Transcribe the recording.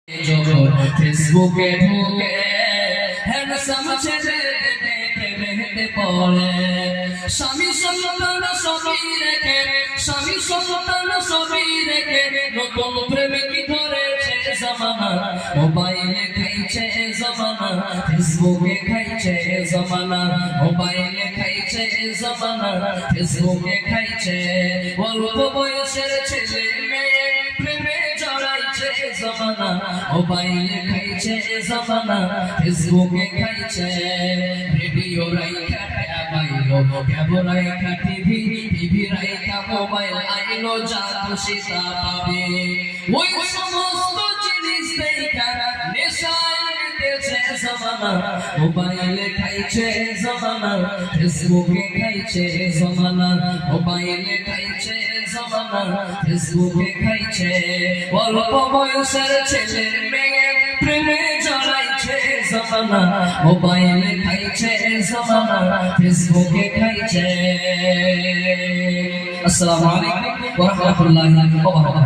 যখন ফেসবুকে ঢুকে হ্যান্ডসাম ছেলে প্রেমেতে পড়ে স্বামী সন্তান সবই রেখে নতুন প্রেমিক ধরেছে জমানা মোবাইলে খাইছে জমানা ফেসবুকে খাইছে জমানা মোবাইলে খাইছে জমানা ফেসবুকে খাইছে অল্প বয়সের ছেলে মেয়ে প্রেমে জড়াইছে জমানা মোবাইলে খাইছে জমানা ফেসবুকে খাইছে রেডিও রাইখা বাইলো কেবল রাইখা টিভি রাইখা মোবাইল আইলো যা খুশি তা পাবে ওই সমস্ত জিনিস দেখা নেশায় মেতেছে জমানা মোবাইলে খাইছে জমানা ফেসবুকে খাইছে জমানা মোবাইলে খাইছে জমানা ফেসবুকে খাইছে অল্প বয়সের ছেলে মেয়ে প্রেমে জড়াইছে জমানা মোবাইলে খাইছে জমানা ফেসবুকে খাইছে। আসসালামু আলাইকুম ওয়া রাহমাতুল্লাহি ওয়া বারাকাতুহু।